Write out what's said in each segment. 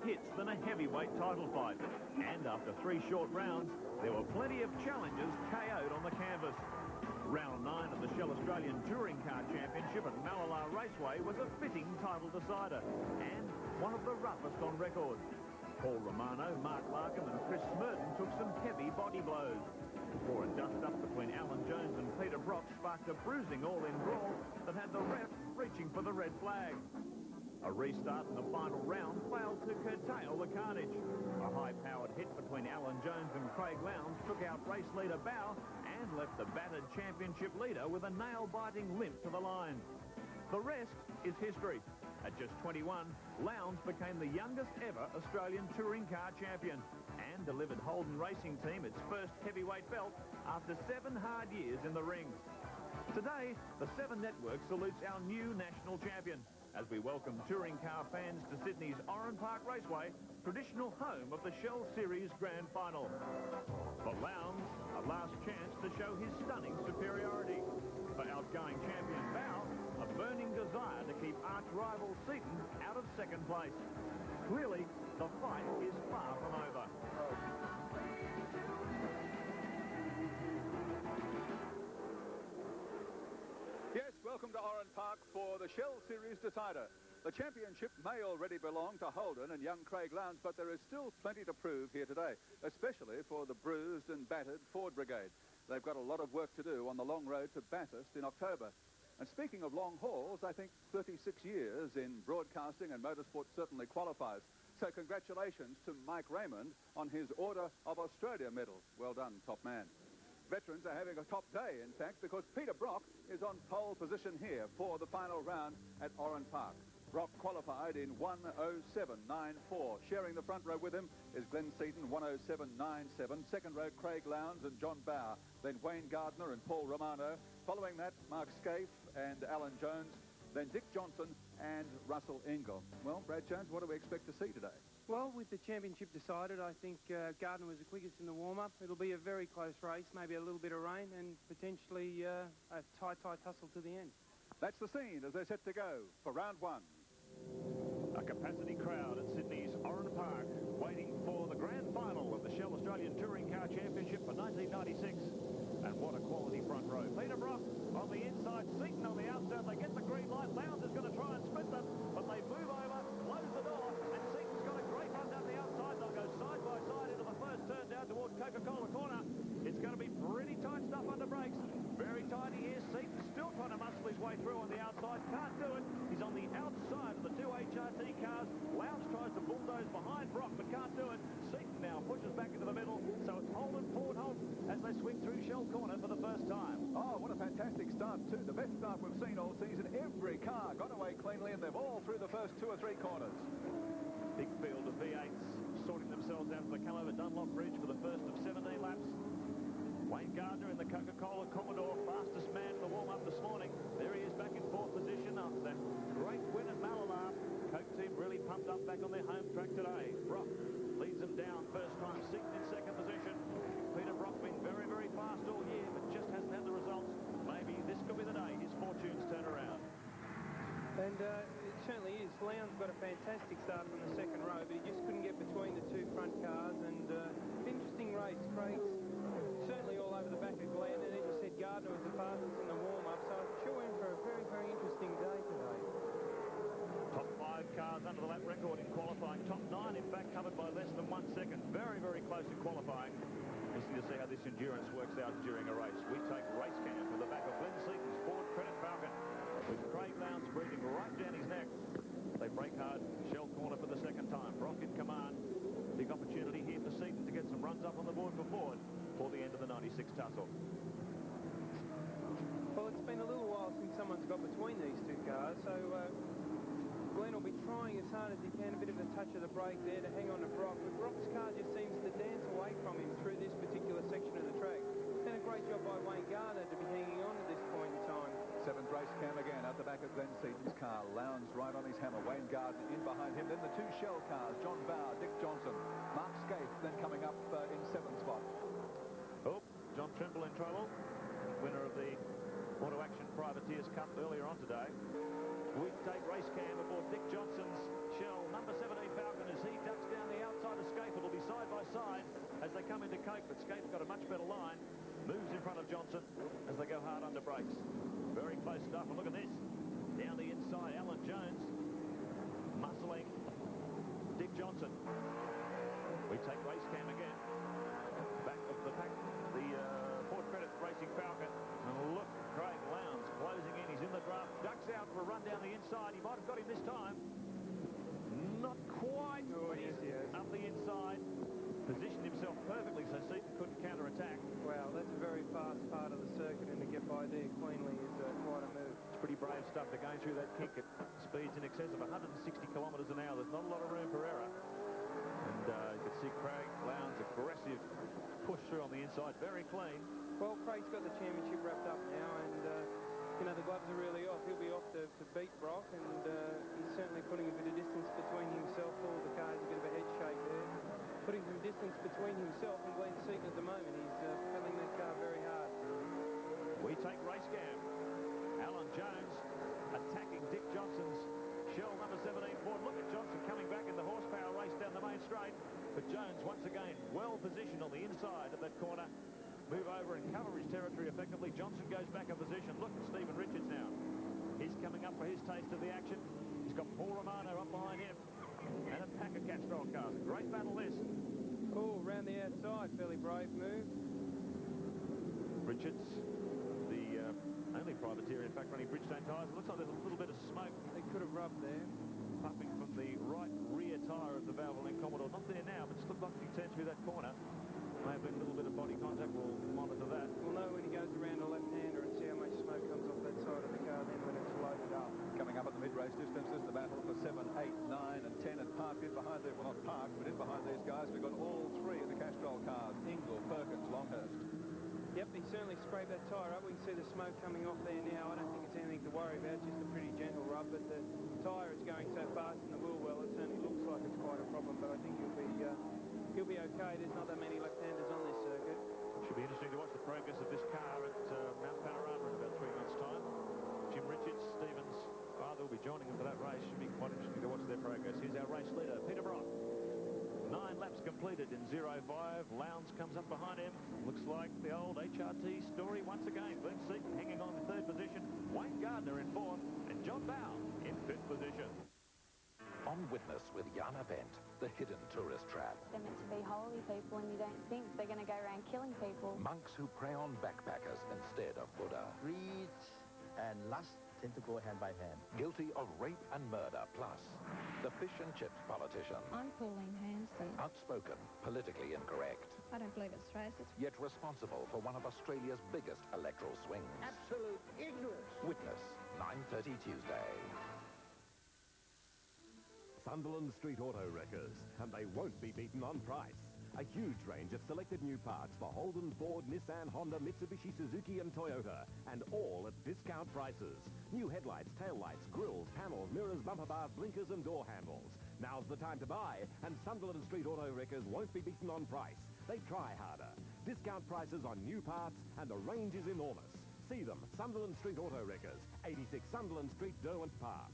hits than a heavyweight title fight. And after 3 short rounds, there were plenty of challengers KO'd on the canvas. Round 9 of the Shell Australian Touring Car Championship at Malala Raceway was a fitting title decider and one of the roughest on record. Paul Romano, Mark Larkham and Chris Smurden took some heavy body blows before a dust-up between Alan Jones and Peter Brock sparked a bruising all-in brawl that had the ref reaching for the red flag. A restart in the final round failed to curtail the carnage. A high-powered hit between Alan Jones and Craig Lowndes took out race leader Bowe and left the battered championship leader with a nail-biting limp to the line. The rest is history. At just 21, Lowndes became the youngest ever Australian touring car champion and delivered Holden Racing Team its first heavyweight belt after 7 hard years in the ring. Today, the 7 Network salutes our new national champion as we welcome touring car fans to Sydney's Oran Park Raceway, traditional home of the Shell Series Grand Final. For Lowndes, a last chance to show his stunning superiority. For outgoing champion Bowe, a burning desire to keep arch-rival Seaton out of second place. Clearly, the fight is far from over. Yes, welcome to Oran Park for the Shell Series decider. The championship may already belong to Holden and young Craig Lowndes, but there is still plenty to prove here today, especially for the bruised and battered Ford Brigade. They've got a lot of work to do on the long road to Bathurst in October. And speaking of long hauls, I think 36 years in broadcasting and motorsport certainly qualifies. So congratulations to Mike Raymond on his Order of Australia medal. Well done, top man. Veterans are having a top day, in fact, because Peter Brock is on pole position here for the final round at Oran Park. Brock qualified in 1:07.94. Sharing the front row with him is Glenn Seaton, 1:07.97. Second row, Craig Lowndes and John Bowe. Then Wayne Gardner and Paul Romano. Following that, Mark Scaife and Alan Jones. Then Dick Johnson and Russell Ingall. Well, Brad Jones, what do we expect to see today? Well, with the championship decided, I think Gardner was the quickest in the warm-up. It'll be a very close race, maybe a little bit of rain and potentially a tight tussle to the end. That's the scene as they're set to go for round 1. A capacity crowd at Sydney's Oran Park waiting for the grand final of the Shell Australian Touring Car Championship for 1996. And what a quality front row. Peter Brock on the inside, Seaton on the outside. They get the green light. Lowndes is going to try and split them, but they move over, close the door, and Seaton's got a great run down the outside. They'll go side by side into the first turn down towards Coca-Cola Corner. It's going to be pretty tight stuff under brakes. Very tidy here. Seaton still trying to muscle his way through on the outside. Can't do it. He's on the outside of the 2 HRT cars. Lowndes tries to bulldoze behind Brock, but can't do it. Seaton now pushes back into the middle. So it's Holden, Ford, Holden as they swing through Shell Corner for the first time. Oh, what a fantastic start, too. The best start we've seen all season. Every car got away cleanly, and they've all through the first 2 or 3 corners. Big field of V8s sorting themselves out as they come over Dunlop Bridge for the first of 17 laps. Wayne Gardner in the Coca-Cola Commodore, fastest man in the warm-up this morning. There he is back in 4th position after that great win at Malala. Coke team really pumped up back on their home track today. Brock leads them down first time, Seaton in 2nd position. Peter Brock been very, very fast all year, but just hasn't had the results. Maybe this could be the day his fortunes turn around. And it certainly is. Lowndes got a fantastic start from the 2nd row, but he just couldn't get between the 2 front cars. And interesting race. Craig's certainly all over the back of Glenn, and as you said, Gardner was the fastest in the warm-up, so I'm sure in for a very, very interesting day today. Top 5 cars under the lap record in qualifying. Top 9, in fact, covered by less than 1 second. Very, very close in qualifying. Interesting to see how this endurance works out during a race. We take race cam from the back of Glenn Seaton's Ford Credit Falcon, with Craig Lowndes breathing right down his neck. They brake hard, Shell Corner for the 2nd time. Brock in command. Big opportunity here for Seaton to get some runs up on the board for Ford for the end of the 96 tussle. Well, it's been a little while since someone's got between these 2 cars, so Glenn will be trying as hard as he can, a bit of a touch of the brake there to hang on to Brock, but Brock's car just seems to dance away from him through this particular section of the track. Done a great job by Wayne Gardner to be hanging on at this point in time. 7th race cam again out the back of Glenn Seaton's car. Lowndes right on his hammer. Wayne Gardner in behind him. Then the 2 Shell cars, John Bowe, Dick Johnson. Mark Scaife then coming up in 7th spot. Oh, John Trimble in trouble. Winner of the Auto Action Privateers Cup earlier on today. We take race cam aboard Dick Johnson's Shell number 17 Falcon as he does Scape. It'll be side by side as they come into Coke, but Scape's got a much better line. Moves in front of Johnson as they go hard under brakes. Very close stuff, and look at this. Down the inside, Alan Jones muscling Dick Johnson. We take race cam again. Back of the pack, the Port Credit Racing Falcon. And look, Craig Lowndes closing in. He's in the draft. Ducks out for a run down the inside. He might have got him this time. Not quite. Oh, yes, he has. Up the inside. Positioned himself perfectly so Seaton couldn't counter-attack. Wow, that's a very fast part of the circuit, and to get by there cleanly is quite a move. It's pretty brave stuff. They're going through that kick at speeds in excess of 160 kilometres an hour. There's not a lot of room for error. And you can see Craig Lowndes' aggressive push through on the inside. Very clean. Well, Craig's got the championship wrapped up now, and, you know, the gloves are really off. He'll be off to beat Brock, and he's certainly putting a bit of distance between himself. All the cars, a bit of a head shake there. Putting some distance between himself and Glenn Seaton at the moment. He's filling that car very hard. We take race cam. Alan Jones attacking Dick Johnson's Shell number 17 Ford. Look at Johnson coming back in the horsepower race down the main straight. But Jones, once again, well positioned on the inside of that corner. Move over and cover his territory effectively. Johnson goes back a position. Look at Stephen Richards now. He's coming up for his taste of the action. He's got Paul Romano up behind him. And a pack of Castrol cars. Great battle this. Oh, round the outside. Fairly brave move. Richards, the only privateer, in fact, running Bridgestone tyres. It looks like there's a little bit of smoke. They could have rubbed there. Puffing from the right rear tyre of the Valvoline Commodore. Not there now, but just looked like he turned through that corner. May have been a little bit of body contact. We'll monitor that. We'll know when he goes around a left-hander and see how much smoke comes off that side of the car then when it's loaded up. Coming up at the mid-race distances, the battle for 7, 8, 9 and 10, and parked in behind there, well not parked, but in behind these guys, we've got all three of the Castrol cars, Ingle, Perkins, Longhurst. Yep, he certainly scraped that tyre up. We can see the smoke coming off there now. I don't think it's anything to worry about, just a pretty gentle rub, but the tyre is going so fast in the wheel well, it certainly looks like it's quite a problem, but I think he'll be okay. There's not that many left-handers on this circuit. Should be interesting to watch the progress of this car at Mount Panorama in about 3 months' time. Jim Richards, Stevens, will be joining them for that race. Should be quite interesting to watch their progress. Here's our race leader, Peter Brock. 9 laps completed in 0.5. Lowndes comes up behind him. Looks like the old HRT story once again. Glenn Seaton hanging on in 3rd position. Wayne Gardner in 4th. And John Bowe in 5th position. On Witness with Jana Bent, the hidden tourist trap. They're meant to be holy people, and you don't think they're going to go around killing people. Monks who prey on backpackers instead of Buddha. Greed and lust tend to go hand by hand. Guilty of rape and murder, plus the fish and chips politician. I'm Pauline Hanston. Outspoken, politically incorrect, I don't believe it's racist. yet responsible for one of Australia's biggest electoral swings. Absolute ignorance. Witness, 9:30 Tuesday. Sunderland Street Auto Wreckers, and they won't be beaten on price. A huge range of selected new parts for Holden, Ford, Nissan, Honda, Mitsubishi, Suzuki and Toyota, and all at discount prices. New headlights, taillights, grills, panels, mirrors, bumper bars, blinkers and door handles. Now's the time to buy, and Sunderland Street Auto Wreckers won't be beaten on price. They try harder. Discount prices on new parts, and the range is enormous. See them, Sunderland Street Auto Wreckers, 86 Sunderland Street, Derwent Park.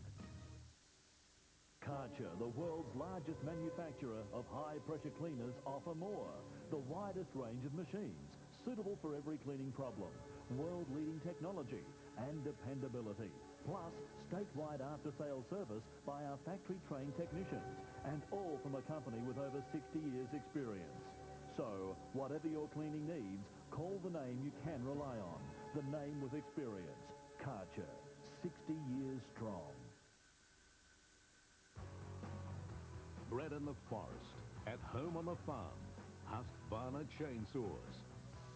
Karcher, the world's largest manufacturer of high-pressure cleaners, offer more. The widest range of machines, suitable for every cleaning problem. World-leading technology and dependability. Plus, statewide after-sales service by our factory-trained technicians. And all from a company with over 60 years' experience. So, whatever your cleaning needs, call the name you can rely on. The name with experience. Karcher, 60 years strong. Bred in the forest, at home on the farm, Husqvarna chainsaws.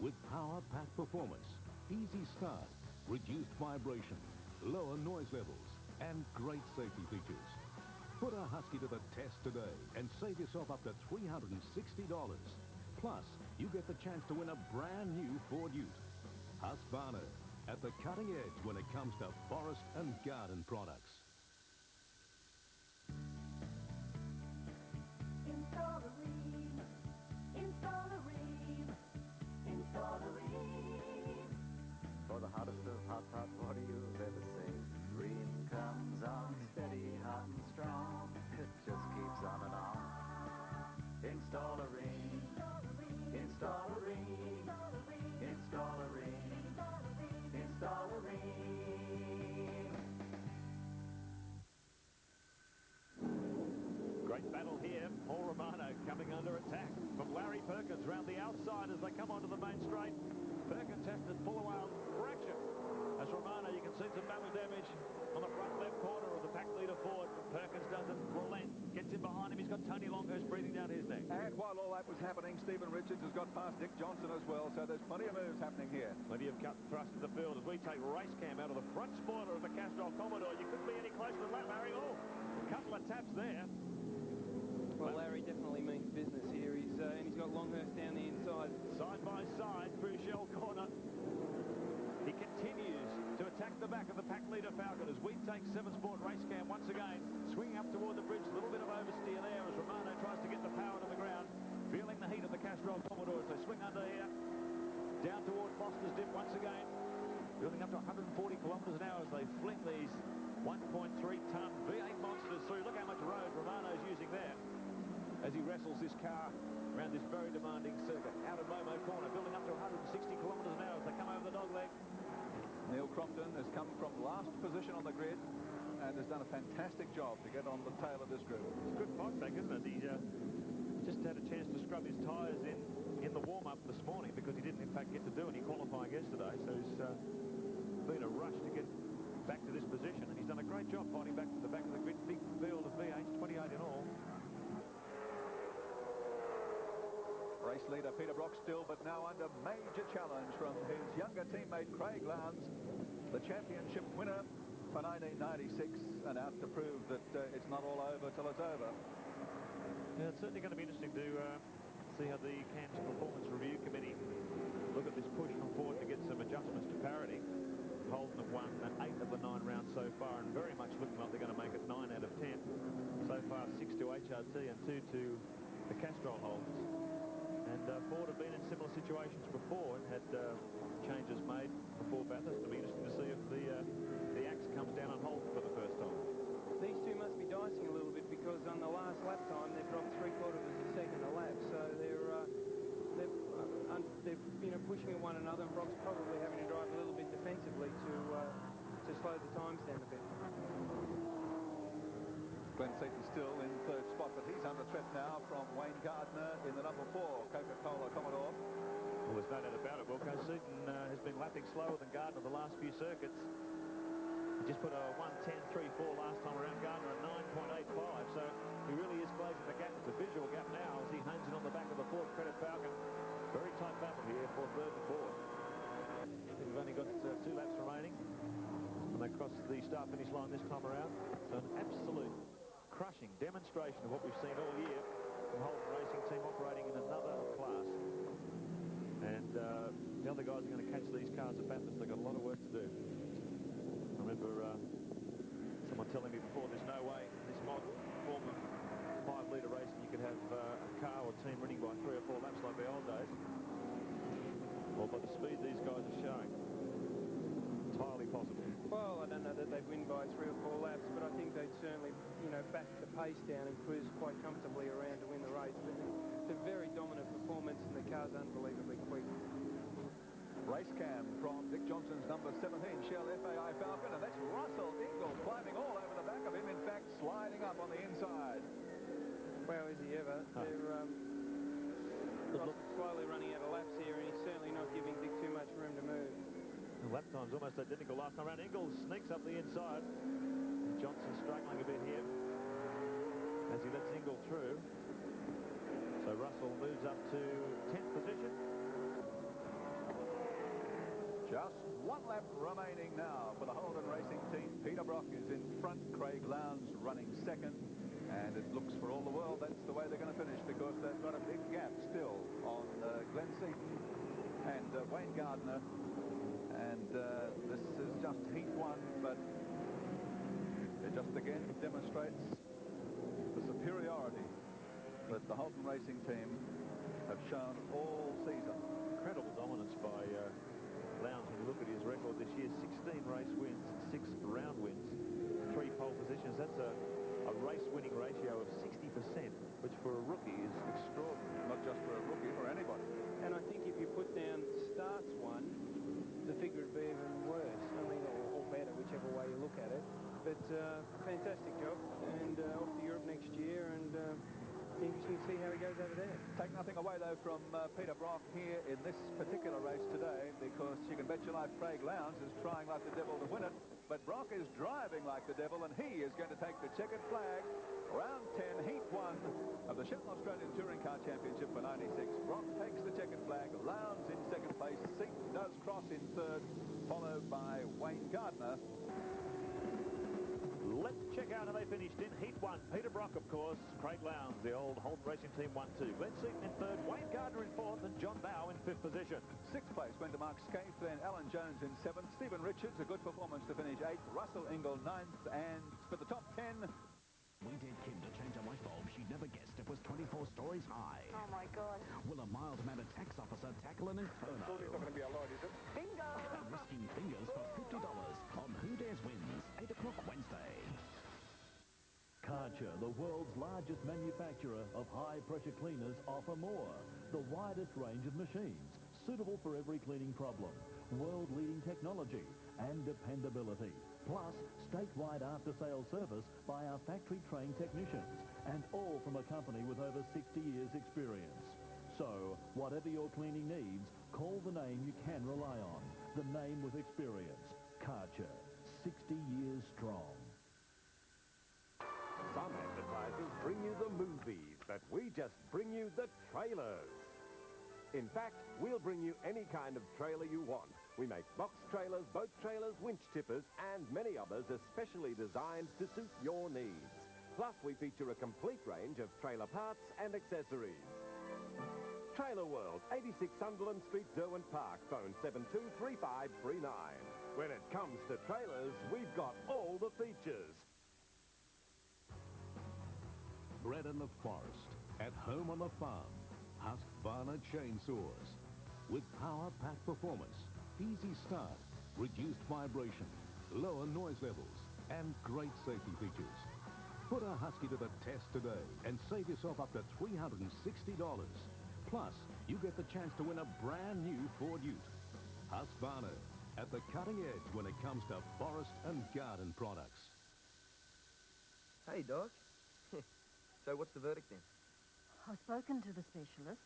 With power-packed performance, easy start, reduced vibration, lower noise levels, and great safety features. Put a Husky to the test today and save yourself up to $360. Plus, you get the chance to win a brand new Ford Ute. Husqvarna, at the cutting edge when it comes to forest and garden products. For the hottest of hot water you've ever seen. Green comes on steady, hot and strong. It just keeps on and on. they come onto the main straight. Perkins has to pull away a fraction. As Romano, you can see some battle damage on the front left corner of the pack leader Ford. Perkins doesn't relent. Gets in behind him. He's got Tony Longhurst breathing down his neck. And while all that was happening, Stephen Richards has got past Dick Johnson as well, so there's plenty of moves happening here. Plenty of cut and thrust in the field as we take race cam out of the front spoiler of the Castrol Commodore. You couldn't be any closer than that, Larry. Oh, a couple of taps there. Well, Larry definitely means business here. And he's got Longhurst down the inside. Side by side through Shell Corner. He continues to attack the back of the pack leader Falcon as we take 7 Sport race cam once again. Swinging up toward the bridge, a little bit of oversteer there as Romano tries to get the power to the ground. Feeling the heat of the Castrol Commodore as they swing under here. Down toward Foster's Dip once again. Building up to 140 kilometres an hour as they fling these 1.3-tonne V8 monsters through. Look how much road Romano's using there as he wrestles this car around this very demanding circuit. Out of Momo Corner, building up to 160 kilometres an hour as they come over the dogleg. Neil Crompton has come from last position on the grid and has done a fantastic job to get on the tail of this group. It's a good fight back, isn't it? He just had a chance to scrub his tyres in the warm-up this morning because he didn't, in fact, get to do any qualifying yesterday. So he's been a rush to get back to this position, and he's done a great job fighting back to the back of the grid. Big field of V8s, 28 in all. Race leader Peter Brock still, but now under major challenge from his younger teammate Craig Lowndes, the championship winner for 1996, and out to prove that it's not all over till it's over. Yeah, it's certainly going to be interesting to see how the CAMS Performance Review Committee look at this push from Ford to get some adjustments to parity. Holden have won 8 of the 9 rounds so far, and very much looking like they're going to make it 9 out of 10. So far, 6 to HRT and 2 to the Castrol Holdens. And Ford have been in similar situations before and had changes made before Bathurst. It'll be interesting to see if the axe comes down on Holden for the first time. These two must be dicing a little bit because on the last lap time they've dropped 3/4 of a second a lap, so they're pushing at one another, and Brock's probably having to drive a little bit defensively to slow the times down a bit. Glenn Seaton still in 3rd spot, but he's under threat now from Wayne Gardner in the number 4 Coca-Cola Commodore. Well, there's no doubt about it. Wilco Seaton has been lapping slower than Gardner the last few circuits. He just put a 1:10.34 last time around. Gardner at 9.85, so he really is closing the gap. It's a visual gap now as he hones it on the back of the Ford Credit Falcon. Very tight battle here for 3rd and 4th. I think we've only got 2 laps remaining when they cross the start-finish line this time around. So an absolute crushing demonstration of what we've seen all year from Holden Racing Team operating in another class. And the other guys are going to catch these cars at Bathurst. They've got a lot of work to do. I remember someone telling me before, there's no way in this modern form of 5-litre racing you could have a car or team winning by 3 or 4 laps like the old days. Well, by the speed these guys are showing, entirely possible. Well, I don't know that they'd win by 3 or 4 laps, but I think they'd certainly, back the pace down and cruise quite comfortably around to win the race. But it's a very dominant performance, and the car's unbelievably quick. Race cam from Dick Johnson's number 17 Shell FAI Falcon, and that's Russell Ingall climbing all over the back of him, in fact, sliding up on the inside. Well, is he ever? They're slowly running out of laps here, and he's certainly not giving Dick too much room to move. The lap time's almost identical last time around. Ingall sneaks up the inside. Johnson struggling a bit here as he lets Ingall through. So Russell moves up to 10th position. Just 1 lap remaining now for the Holden Racing team. Peter Brock is in front, Craig Lowndes running 2nd, and it looks for all the world that's the way they're going to finish, because they've got a big gap still on Glenn Seaton and Wayne Gardner. And this is just heat 1, but it just again demonstrates the superiority that the Holden Racing team have shown all season. Incredible dominance by Lowndes. When you look at his record this year, 16 race wins, 6 round wins, 3 pole positions. That's a race-winning ratio of 60%, which for a rookie is extraordinary. Not just for a rookie, for anybody. And I think if you put down starts 1, the figure would be even worse. I mean, or better, whichever way you look at it. But fantastic job, and off to Europe next year, and Interesting to see how he goes over there. Take nothing away, though, from Peter Brock here in this particular race today, because you can bet your life Craig Lowndes is trying like the devil to win it. But Brock is driving like the devil, and he is going to take the checkered flag. Round 10, Heat 1 of the Shell Australian Touring Car Championship for 96. Brock takes the checkered flag. Lowndes in second place. Seaton does cross in third, followed by Wayne Gardner. Let's check out how they finished in Heat 1. Peter Brock, of course, Craig Lowndes, the old Holt Racing Team 1-2. Glenn Seaton in third, Wayne Gardner in fourth, and John Bowe in fifth position. Sixth place went to Mark Scaife, then Alan Jones in seventh. Stephen Richards, a good performance to finish eighth. Russell Ingle ninth, and for the top 10... We did Kim to change a light bulb. She'd never guessed it was 24 stories high. Oh, my God. Will a mild-mannered tax officer tackle an inferno? It's not going to be a lot, is it? Bingo! Risking fingers for $50 on Who Dares Wins, 8 o'clock Wednesday. Karcher, the world's largest manufacturer of high-pressure cleaners, offer more. The widest range of machines, suitable for every cleaning problem. World-leading technology and dependability. Plus, statewide after-sales service by our factory-trained technicians, and all from a company with over 60 years' experience. So, whatever your cleaning needs, call the name you can rely on. The name with experience. Karcher, 60 years strong. Some advertisers bring you the movies, but we just bring you the trailers. In fact, we'll bring you any kind of trailer you want. We make box trailers, boat trailers, winch tippers, and many others especially designed to suit your needs. Plus, we feature a complete range of trailer parts and accessories. Trailer World, 86 Sunderland Street, Derwent Park, phone 723539. When it comes to trailers, we've got all the features. Bred in the forest, at home on the farm, Husqvarna chainsaws. With power-packed performance, easy start, reduced vibration, lower noise levels, and great safety features. Put a Husky to the test today and save yourself up to $360. Plus, you get the chance to win a brand new Ford Ute. Husqvarna, at the cutting edge when it comes to forest and garden products. Hey, Doc. So what's the verdict then? I've spoken to the specialist.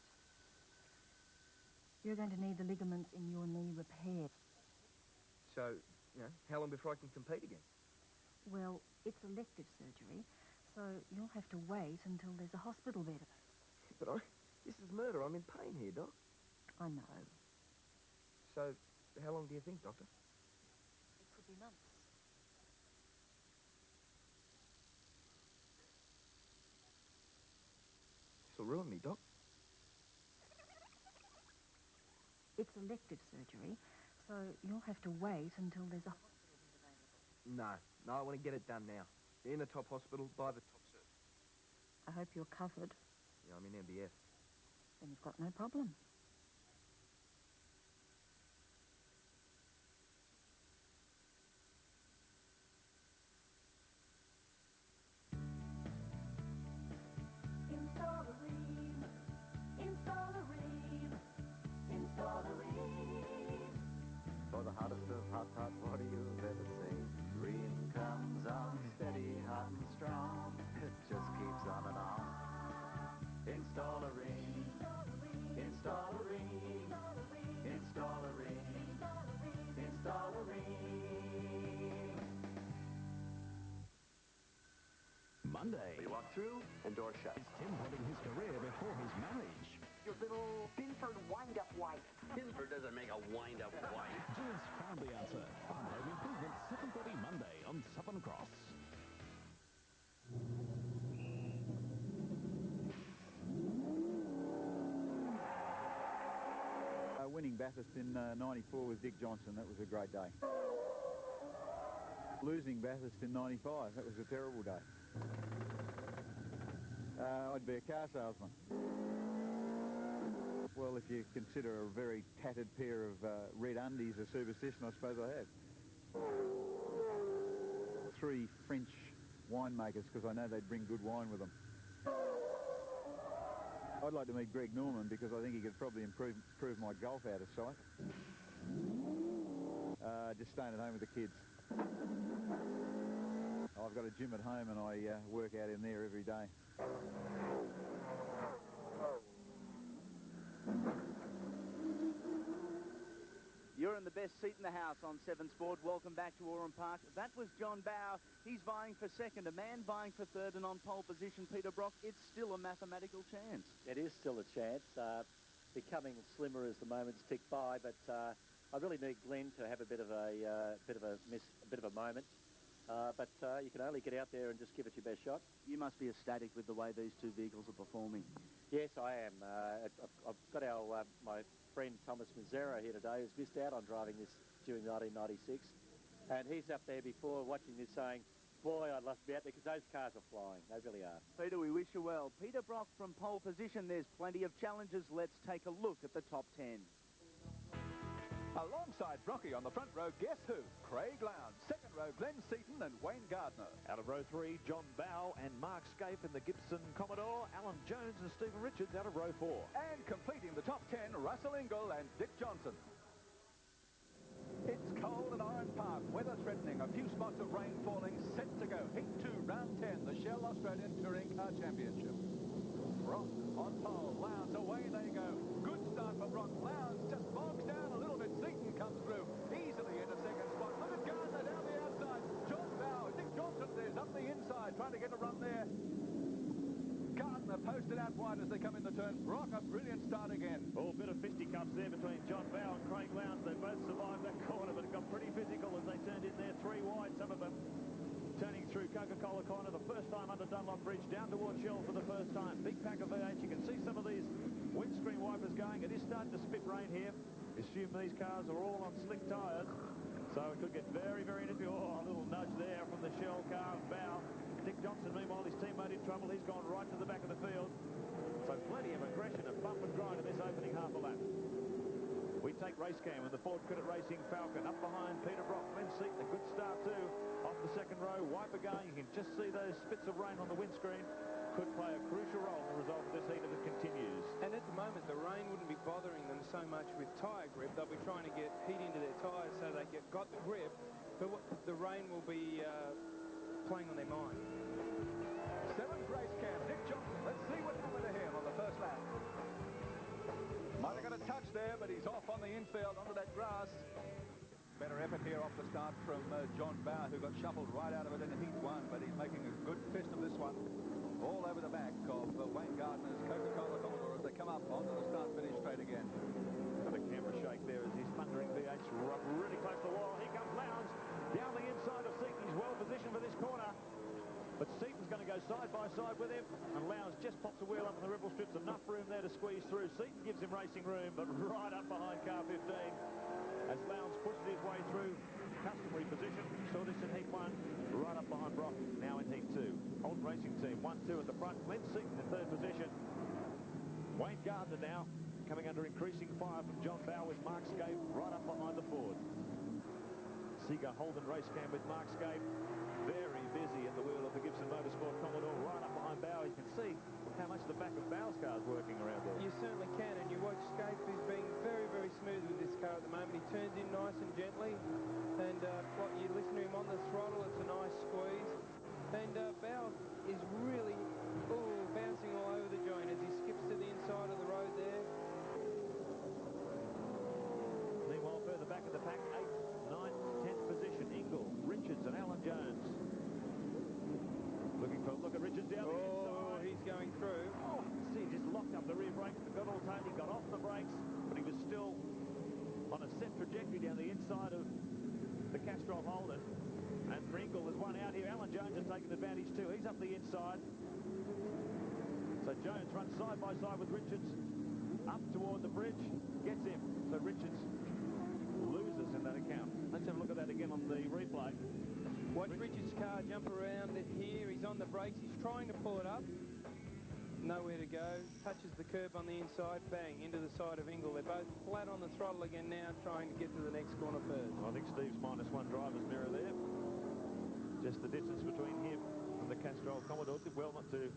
You're going to need the ligaments in your knee repaired. So, how long before I can compete again? Well, it's elective surgery, so you'll have to wait until there's a hospital bed available. But this is murder. I'm in pain here, Doc. I know. So, how long do you think, Doctor? It could be months. This'll ruin me, Doc. It's elective surgery, so you'll have to wait until there's a hospital bed available. No, I want to get it done now. In the top hospital, by the top surgeon. I hope you're covered. Yeah, I'm in MBF. Then you've got no problem. For the hottest of hot water you've ever seen. Green comes on, steady, hot and strong. It just keeps on and on. Install a ring. Install a ring. Install a ring. Install a ring. Monday. We walk through and door shut. It's Tim having his career before his marriage. Your little Binford wind-up wife. Binford doesn't make a wind-up wife. Jill's found the answer. On Home Improvement, 7:30 Monday on Southern Cross. Winning Bathurst in 94 with Dick Johnson. That was a great day. Losing Bathurst in 95. That was a terrible day. I'd be a car salesman. Well, if you consider a very tattered pair of red undies a superstition, I suppose I have. 3 French winemakers, because I know they'd bring good wine with them. I'd like to meet Greg Norman, because I think he could probably improve my golf out of sight. Just staying at home with the kids. I've got a gym at home and I work out in there every day. You're in the best seat in the house on 7 Sport. Welcome back to Oran Park. That was John Bowe. He's vying for second. A man vying for third, and on pole position, Peter Brock. It's still a mathematical chance. It is still a chance. Becoming slimmer as the moments tick by, but I really need Glenn to have a bit of a moment. But you can only get out there and just give it your best shot. You must be ecstatic with the way these two vehicles are performing. Yes, I am. I've got my friend Thomas Mazzara here today, who's missed out on driving this during 1996, and he's up there before watching this saying, boy, I'd love to be out there because those cars are flying. They really are. Peter, we wish you well. Peter Brock from pole position. There's plenty of challenges. Let's take a look at the top 10. Alongside Brocky on the front row, guess who? Craig Lowndes. Second row, Glenn Seaton and Wayne Gardner. Out of row 3, John Bowe and Mark Scape in the Gibson Commodore. Alan Jones and Stephen Richards out of row 4. And completing the top 10, Russell Ingall and Dick Johnson. It's cold at Oran Park. Weather threatening. A few spots of rain falling. Set to go. Heat 2, round 10. The Shell Australian Touring Car Championship. Brock on pole. Lowndes away they go. Good start for Brock. Lowndes just bogs down a little bit. Seaton comes through easily into second spot. Look at Gardner down the outside. John Bowe. Dick Johnson there's up the inside trying to get a run there. Gardner posted out wide as they come in the turn. Brock, a brilliant start again. Oh, bit of fisticuffs there between John Bowe and Craig Lowndes. They both survived that corner, but it got pretty physical as they turned in there 3 wide, some of them. Turning through Coca-Cola Corner, the first time under Dunlop Bridge, down towards Shell for the first time. Big pack of V8. You can see some of these windscreen wipers going. It is starting to spit rain here. Assume these cars are all on slick tyres, so it could get very, very nippy. Oh, a little nudge there from the Shell car of Bowe. Dick Johnson, meanwhile, his teammate in trouble. He's gone right to the back of the field. So plenty of aggression and bump and grind in this opening half a lap. We take race cam with the Ford Credit Racing Falcon up behind Peter Brock. Glenn Seaton, a good start too. Off the second row, wiper going. You can just see those spits of rain on the windscreen. Could play a crucial role in the result of this heat if it continues. And at the moment, the rain wouldn't be bothering them so much with tyre grip. They'll be trying to get heat into their tyres so they got the grip. But the rain will be playing on their mind. 7th race cam, Dick Johnson. Let's see what happened to him on the first lap. Might have got a touch there, but he's off on the infield onto that grass. Better effort here off the start from John Bowe, who got shuffled right out of it in Heat 1, but he's making a good fist of this one. All over the back of Wayne Gardner's Coca-Cola Commodore as they come up onto the start-finish straight again. Got a camera shake there as he's thundering V8's really close to the wall. Here comes Lowndes down the inside of Seaton. He's well positioned for this corner. But Seaton's going to go side by side with him, and Lowndes just pops a wheel up in the ripple strips. Enough room there to squeeze through. Seaton gives him racing room, but right up behind car 15 as Lowndes pushes his way through. Customary position. Saw this in Heat 1, right up behind Brock, now in Heat 2. Old Racing Team, 1-2 at the front. Glenn Seaton in third position. Wayne Gardner now coming under increasing fire from John Bowe with Mark Scape right up behind the Ford. Seager Holden race cam with Mark Scape. Very busy at the wheel of the Gibson Motorsport Commodore right up behind Bowe. You can see how much the back of Bowe's car is working around there. You certainly can, and you watch Scape, who's being very, very smooth with this car at the moment. He turns in nice and gently, and you listen to him on the throttle, it's a nice squeeze. And Bowe is really bouncing all over the joint as he skips to the inside of the road there. Meanwhile, further back in the pack, 8th, 9th, 10th position, Ingall, Richards and Alan Jones. Looking for a look at Richards down the inside. He's going through. Oh, see, just locked up the rear brakes. Got all tight. He got off the brakes, but he was still on a set trajectory down the inside of the Castrol Holden. And Ingall has won out here. Alan Jones has taken advantage too. He's up the inside. So Jones runs side by side with Richards up toward the bridge. Gets him. So Richards loses in that account. Let's have a look at that again on the replay. Watch Richards' car jump around it here. He's on the brakes. He's trying to pull it up. Nowhere to go. Touches the curb on the inside. Bang, into the side of Ingall. They're both flat on the throttle again now, trying to get to the next corner first. I think Steve's -1 driver's mirror there. Just the distance between him and the Castrol Commodore. Did well not to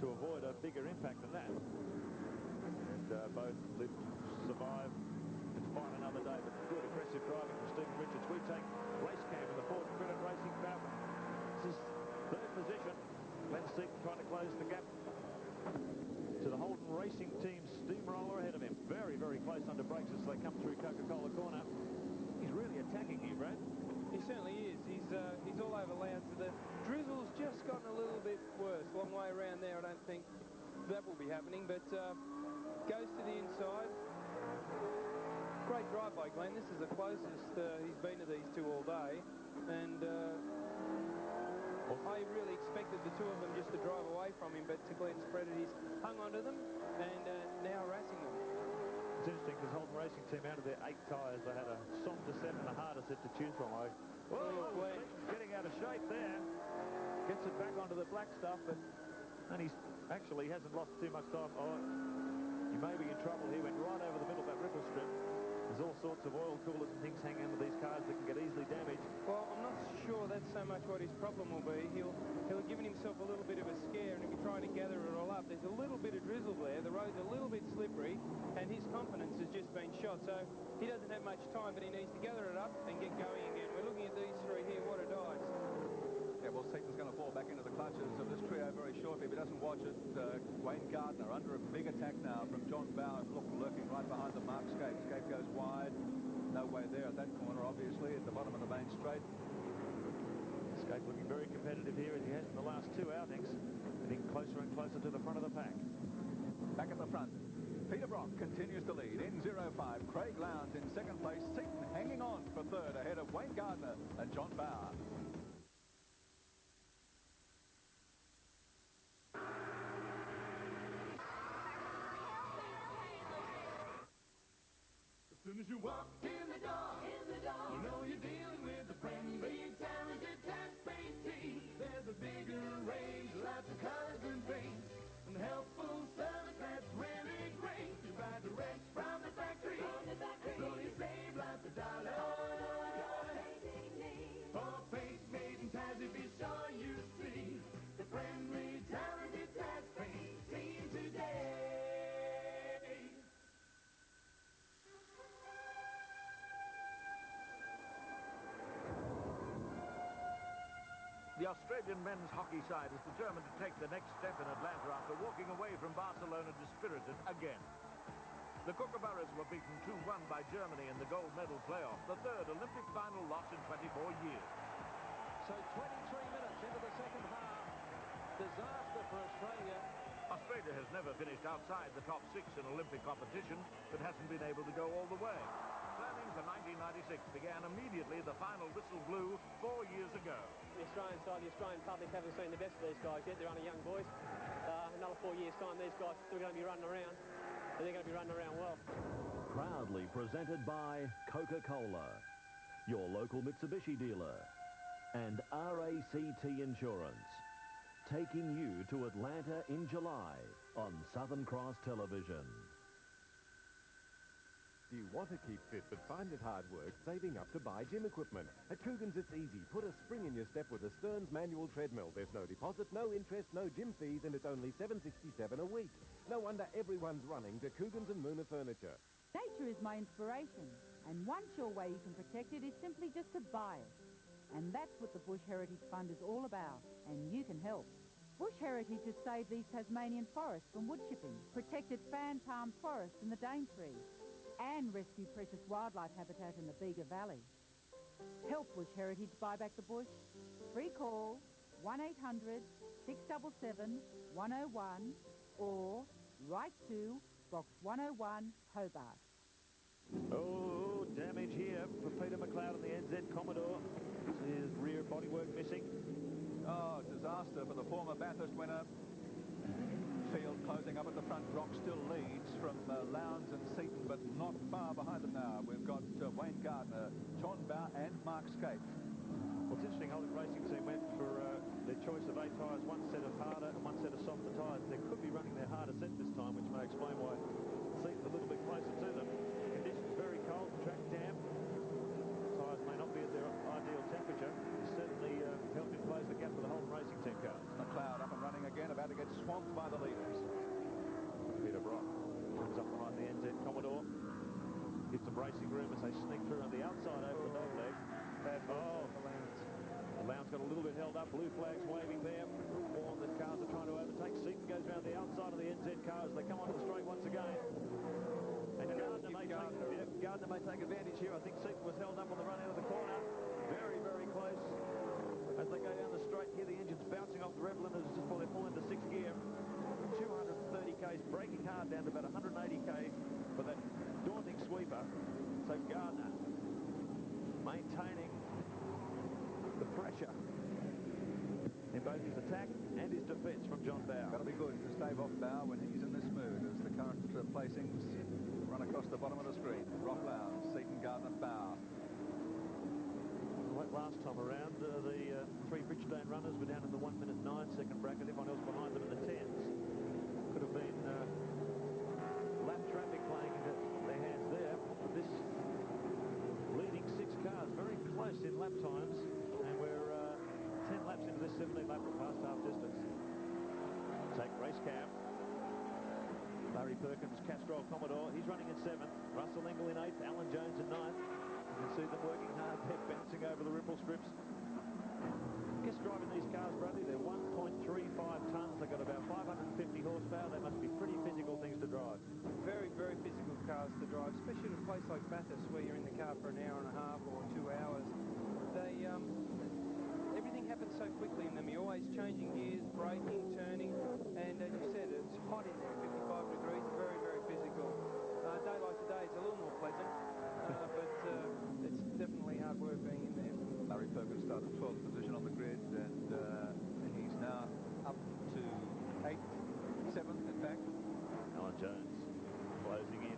avoid a bigger impact than that. And both lived, survived, and fight another day. But good aggressive driving from Stephen Richards. We take race cam in the Ford Credit Racing Falcon. is third position. Glenn Seaton trying to close the gap to the Holden Racing Team steamroller ahead of him. Very, very close under brakes as they come through Coca-Cola corner. He's really attacking here, Brad. He certainly is. He's all over Lowndes. The drizzle's just gotten a little bit worse. Long way around there. I don't think that will be happening, but goes to the inside. Great drive by Glenn. This is the closest he's been to these two all day, and I really expected the two of them just to drive away from him, but to Glenn's credit, he's hung onto them and now harassing them. It's interesting because Holden Racing Team out of their 8 tyres, they had a softer set and a harder set to choose from. Whoa, Glenn getting out of shape there. Gets it back onto the black stuff, and he's actually hasn't lost too much time. Oh, you may be in trouble. He went right over the middle of that ripple strip. There's all sorts of oil coolers and things hanging under these cars that can get easily damaged. Well, I'm not sure that's so much what his problem will be. He'll have given himself a little bit of a scare, and he'll be trying to gather it all up. There's a little bit of drizzle there. The road's a little bit slippery, and his confidence has just been shot. So he doesn't have much time, but he needs to gather it up and get going again. We're looking at these three here. What a dice. Yeah, well, Seaton's going to fall back into the clutches of this trio very shortly. If he doesn't watch it, Wayne Gardner under a big attack now from John Bowe, lurking right behind the mark Scape. Scape goes wide. No way there at that corner, obviously, at the bottom of the main straight. Scape looking very competitive here as he has in the last 2 outings. Getting closer and closer to the front of the pack. Back at the front, Peter Brock continues to lead in 05. Craig Lowndes in second place. Seaton hanging on for third ahead of Wayne Gardner and John Bowe. As soon as you walk in the door, you know you're dealing with a friendly, talented tax-paying team. There's a bigger range, lots of colors and paints, and helpful service that's really great. You buy direct from the factory, so you save lots of dollars. For paint made in Tassie, be sure you see the friendly, talented tax-paying team today. The Australian men's hockey side is determined to take the next step in Atlanta after walking away from Barcelona dispirited again. The Kookaburras were beaten 2-1 by Germany in the gold medal playoff, the third Olympic final loss in 24 years. So 23 minutes into the second half. Disaster for Australia. Australia has never finished outside the top 6 in Olympic competition, but hasn't been able to go all the way. Planning for 1996 began immediately the final whistle blew 4 years ago. The Australian side, the Australian public haven't seen the best of these guys yet. They're only young boys. Another 4 years' time, these guys are still going to be running around, and they're going to be running around well. Proudly presented by Coca-Cola, your local Mitsubishi dealer, and RACT Insurance, taking you to Atlanta in July on Southern Cross Television. Do you want to keep fit but find it hard work saving up to buy gym equipment? At Coogan's it's easy. Put a spring in your step with a Stearns manual treadmill. There's no deposit, no interest, no gym fees, and it's only $7.67 a week. No wonder everyone's running to Coogan's and Moona Furniture. Nature is my inspiration, and one sure way you can protect it is simply just to buy it. And that's what the Bush Heritage Fund is all about, and you can help. Bush Heritage has saved these Tasmanian forests from wood chipping, protected fan palm forests in the Daintree, and rescue precious wildlife habitat in the Bega Valley. Help Bush Heritage buy back the bush. Free call 1-800-677-101 or write to Box 101 Hobart. Oh, damage here for Peter McLeod on the NZ Commodore. His rear bodywork missing. Oh, disaster for the former Bathurst winner. Field closing up at the front. Brock still leads from Lowndes and Seaton, but not far behind them now. We've got Wayne Gardner, John Bowe and Mark Scape. Well, it's interesting, Holden Racing Team went for their choice of 8 tyres, one set of harder and one set of softer tyres. They could be running their harder set this time, which may explain why Seaton's a little bit closer to them. Conditions very cold, track damp. Tyres may not be at their ideal temperature. It's certainly helped him close the gap with the Holden Racing Team cars. McLeod up and running again, about to get swamped by the leaders. Peter Brock comes up behind the NZ Commodore. Gives some racing room as they sneak through on the outside over the dog leg. Bad ball for Lowndes. And Lowndes got a little bit held up, blue flags waving there. Warn that cars are trying to overtake. Seaton goes around the outside of the NZ car as they come onto the straight once again. And Gardner may take advantage here. I think Seaton was held up on the run out of the corner. Very, very close. As they go down the straight here, the engine's bouncing off the rev limiters just before they pull into 6th gear. 230 k's, braking hard down to about 180 k for that daunting sweeper. So Gardner maintaining the pressure in both his attack and his defence from John Bowe. Got to be good to stave off Bowe when he's in this mood as the current placings run across the bottom of the screen. Brock Lowndes, Seaton, Gardner, Bowe. Like last time around, the three Bridgestone runners were down in the 1:09 bracket. Everyone else behind them in the 10s. Could have been lap traffic playing into their hands there. But this leading 6 cars very close in lap times, and we're 10 laps into this 17 lap past half distance. Take race cam. Larry Perkins, Castrol Commodore, he's running in 7th. Russell Ingall in 8th, Alan Jones in 9th. You can see them working hard, they're bouncing over the ripple strips. I guess driving these cars, Bradley, they're 1.35 tonnes. They've got about 550 horsepower. They must be pretty physical things to drive. Very, very physical cars to drive, especially in a place like Bathurst where you're in the car for an hour and a half or 2 hours. They, everything happens so quickly in them. You're always changing gears, braking, turning, and as you said, it's hot in there, 55 degrees, very, very physical. A day like today, it's a little more pleasant, but it's definitely hard work being in there. Larry Perkins started 12th position on the grid, and he's now up to 8th, 7th, in fact. Alan Jones closing in.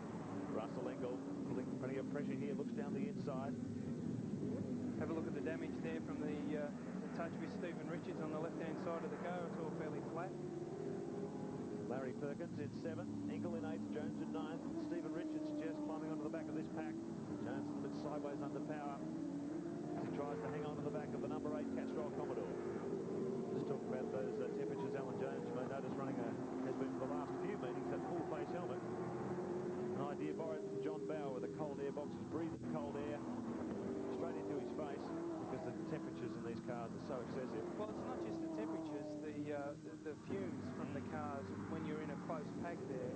Russell Ingall putting plenty of pressure here, looks down the inside. Have a look at the damage there from the touch with Stephen Richards on the left-hand side of the car. It's all fairly flat. Larry Perkins in 7th, Ingall in 8th, Jones in 9th. Stephen Richards just climbing onto the back of this pack. Jones a little bit sideways under power as he tries to hang on to the back of the number 8 Castrol Commodore. Just talking about those temperatures, Alan Jones, you may notice running has been for the last few meetings that full face helmet. An idea borrowed from John Bowe with the cold air boxes, breathing cold air straight into his face because the temperatures in these cars are so excessive. Well, it's not just the temperatures, the fumes from the cars when you're in a close pack there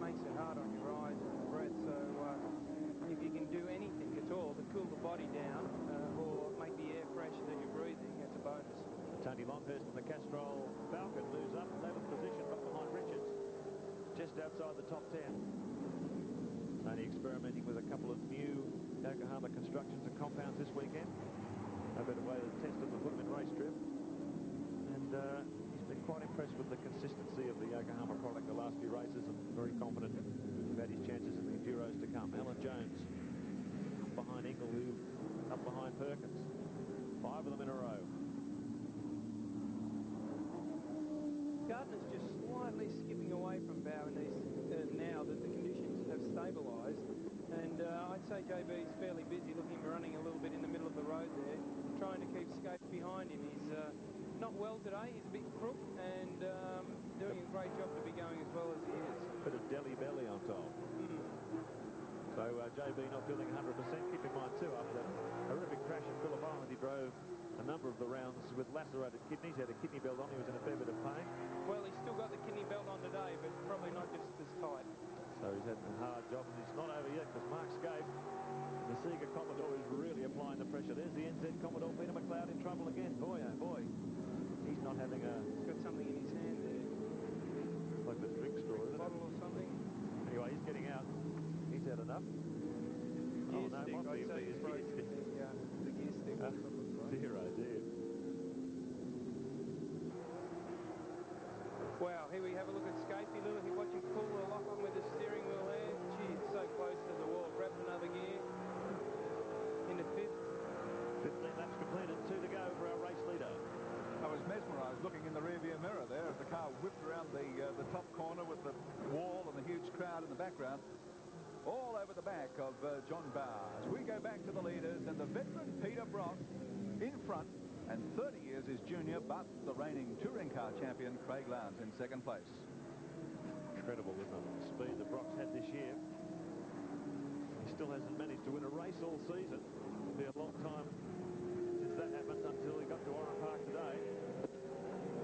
makes it hard on your eyes and breath. So if you can do anything at all to cool the body down or make the air fresh that you're breathing, it's a bonus. Tony Longhurst in the Castrol Falcon moves up 11th position, but behind Richards, just outside the top 10. Only experimenting with a couple of new Yokohama constructions and compounds this weekend. No better way to test them than put them in race trip. And he's been quite impressed with the consistency of the Yokohama product the last few races, and very confident about his chances in the Enduros to come. Alan Jones up behind Ingall, who up behind Perkins. 5 of them in a row. Gardner's just slightly skipping away from Bowe in these now that the conditions have stabilised, and I'd say JB's fairly busy looking running a little bit in the middle of the road there, trying to keep Skate behind him. He's not well today, he's a bit crook, and doing a great job to be going as well as he is. Bit of Delhi belly on top. So JB not feeling 100%. Keep in mind too, after that horrific crash in Phillip Island, he drove a number of the rounds with lacerated kidneys. He had a kidney belt on, he was in a fair bit of pain. Well, he's still got the kidney belt on today, but probably not just as tight. So he's had a hard job, and it's not over yet because Mark Scape, the Sega Commodore, is really applying the pressure. There's the NZ Commodore, Peter McLeod in trouble again. Boy, oh boy. He's not having a... He's got something in his hand there. Like the drink straw, isn't it? Bottle or something. Anyway, he's getting out. He's had enough. Gear stick, I'd say he's broken the gear stick. Dear, oh dear. Wow, here we have a look at Scapey. Look, you watch him pull the lock on with the steering wheel there. Gee, it's so close to the wall. Grabs another gear. Into 5th. 15 laps completed, 2 to go for our race leader. I was mesmerised looking in the rearview mirror there as the car whipped around the top corner with the wall and the huge crowd in the background. All over the back of John Bowe. As we go back to the leaders, and the veteran Peter Brock in front, and 30 years his junior, but the reigning touring car champion Craig Lowndes in 2nd place. Incredible with the speed that Brock's had this year. He still hasn't managed to win a race all season. It'll be a long time since that happened. retirement until he got to Oran Park today.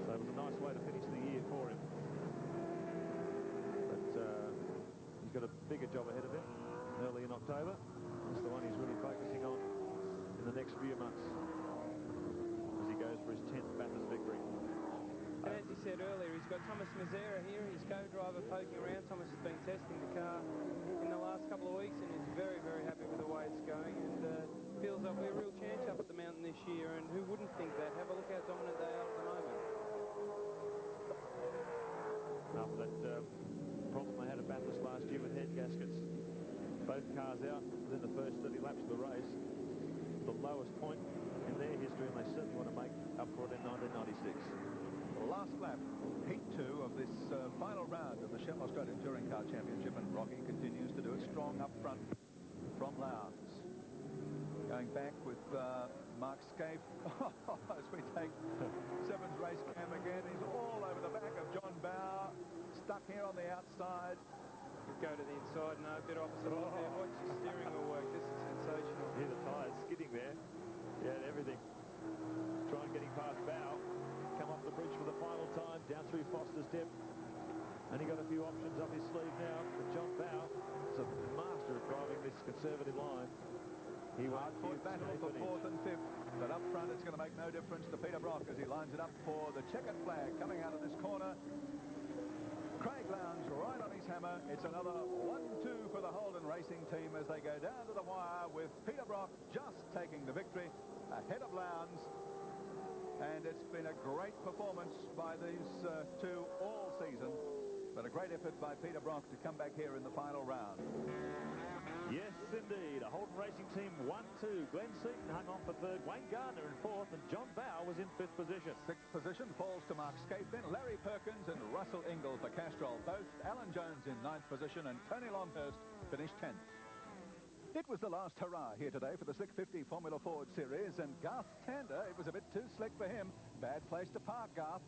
So it was a nice way to finish the year for him. But he's got a bigger job ahead of him early in October. It's the one he's really focusing on in the next few months as he goes for his 10th Bathurst victory. And as he said earlier, he's got Thomas Mazzara here, his co-driver, poking around. Thomas has been testing the car in the last couple of weeks and is very, very happy with the way it's going, and feels like we're a real chance up at the mountain this year, and who wouldn't think that? Have a look how dominant they are at the moment. After that problem they had at Bathurst last year with head gaskets, both cars out within the first 30 laps of the race, the lowest point in their history, and they certainly want to make up for it in 1996. Last lap, heat 2 of this final round of the Shell Australian Touring Car Championship, and Rocky continues to do it strong up front from Lowndes. Going back with Mark Scaife as we take Sevens race cam again. He's all over the back of John Bowe, stuck here on the outside. Go to the inside, no, a bit opposite off there. Watch the steering wheel work, this is sensational. Hear the tyres skidding there. Yeah, everything. Trying getting past Bowe. Come off the bridge for the final time, down through Foster's Dip. And he got a few options up his sleeve now. But John Bowe is a master of driving this conservative line. He hard fought battle for 4th and 5th, but up front it's going to make no difference to Peter Brock as he lines it up for the checkered flag coming out of this corner. Craig Lowndes right on his hammer. It's another 1-2 for the Holden Racing team as they go down to the wire with Peter Brock just taking the victory ahead of Lowndes. And it's been a great performance by these two all season, but a great effort by Peter Brock to come back here in the final round. Yes, indeed. A Holden Racing team 1-2. Glenn Seaton hung on for 3rd, Wayne Gardner in 4th, and John Bowe was in 5th position. 6th position falls to Mark Scaife, then Larry Perkins and Russell Ingall for Castrol. Both Alan Jones in 9th position, and Tony Longhurst finished 10th. It was the last hurrah here today for the Slick 50 Formula Ford Series, and Garth Tander, it was a bit too slick for him. Bad place to park, Garth.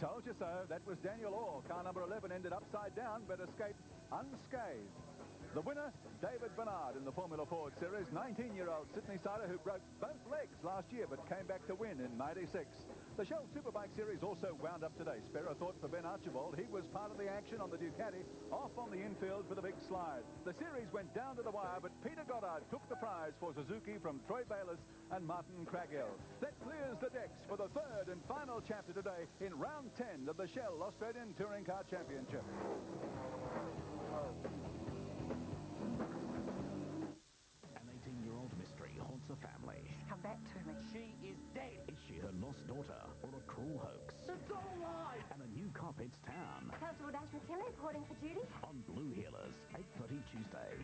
Told you so. That was Daniel Orr. Car number 11 ended upside down, but escaped unscathed. The winner, David Bernard in the Formula Ford Series, 19-year-old Sydney-sider who broke both legs last year but came back to win in 96. The Shell Superbike Series also wound up today. Spare a thought for Ben Archibald. He was part of the action on the Ducati, off on the infield for the big slide. The series went down to the wire, but Peter Goddard took the prize for Suzuki from Troy Bayliss and Martin Craghill. That clears the decks for the 3rd and final chapter today in round 10 of the Shell Australian Touring Car Championship. An 18-year-old mystery haunts a family. Come back to me. She is dead. Is she her lost daughter or a cruel hoax? It's all a lie. And a new cop hits town. Constable Dash McKinley reporting for duty. On Blue Heelers, 8:30 Tuesday.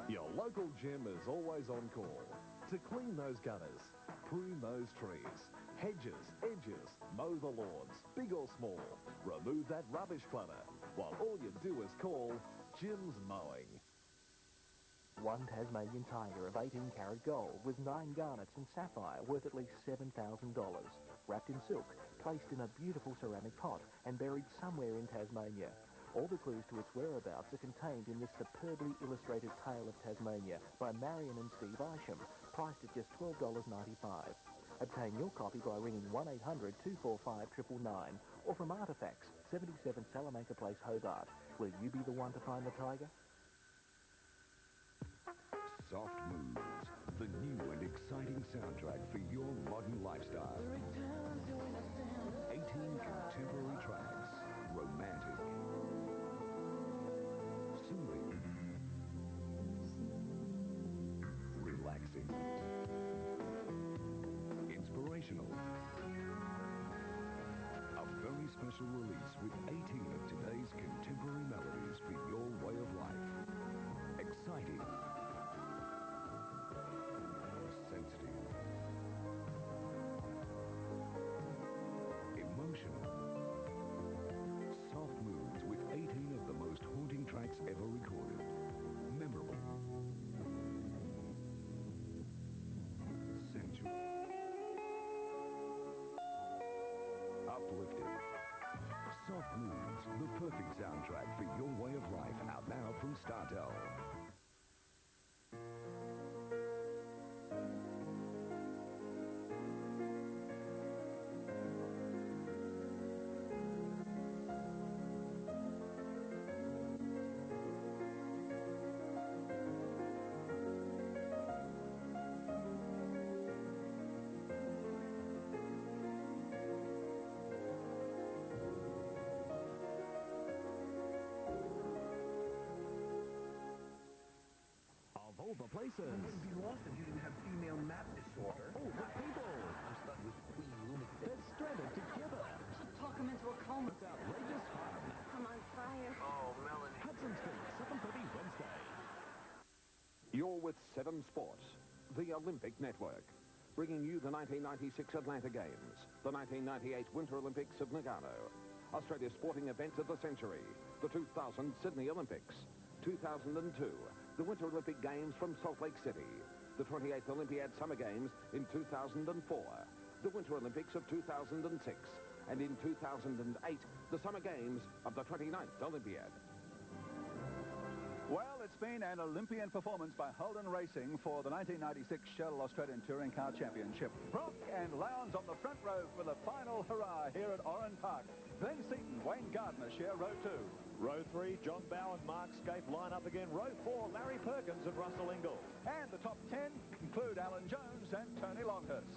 Your local gym is always on call to clean those gutters, prune those trees, hedges, edges, mow the lawns, big or small. Remove that rubbish clutter, while all you do is call Jim's Mowing. One Tasmanian tiger of 18-carat gold with 9 garnets and sapphire worth at least $7,000. Wrapped in silk, placed in a beautiful ceramic pot and buried somewhere in Tasmania. All the clues to its whereabouts are contained in this superbly illustrated tale of Tasmania by Marion and Steve Isham, priced at just $12.95. Obtain your copy by ringing 1-800-245-999 or from Artifacts, 77 Salamanca Place, Hobart. Will you be the one to find the tiger? Soft Moves, the new and exciting soundtrack for your modern lifestyle. 18 contemporary tracks, romantic, soothing, relaxing, inspirational. A very special release with 18 of today's contemporary melodies for your way of life. Exciting. Sensitive. Emotional. Soft Moods with 18 of the most haunting tracks ever recorded. Memorable. Sensual. Uplifting. Soft Moods, the perfect soundtrack for your way of life, out now from Startel. for places. I wouldn't be lost if you didn't have female map disorder. Oh, for people. I'm stuck with Queen Lunatic. They're stranded together. Should talk him into a coma. It's outrageous fun. I'm on fire. Oh, Melanie. Hudson Street, 7:30 Wednesday. You're with 7 Sports, the Olympic network, bringing you the 1996 Atlanta Games, the 1998 Winter Olympics of Nagano, Australia's sporting events of the century, the 2000 Sydney Olympics, 2002, the Winter Olympic Games from Salt Lake City, the 28th Olympiad Summer Games in 2004, the Winter Olympics of 2006, and in 2008, the Summer Games of the 29th Olympiad. Well, it's been an Olympian performance by Holden Racing for the 1996 Shell Australian Touring Car Championship. Brock and Lowndes on the front row for the final hurrah here at Oran Park. Glenn Seaton, Wayne Gardner share row 2. Row 3, John Bowe and Mark Scape line up again. Row 4, Larry Perkins and Russell Ingall. And the top 10 include Alan Jones and Tony Longhurst.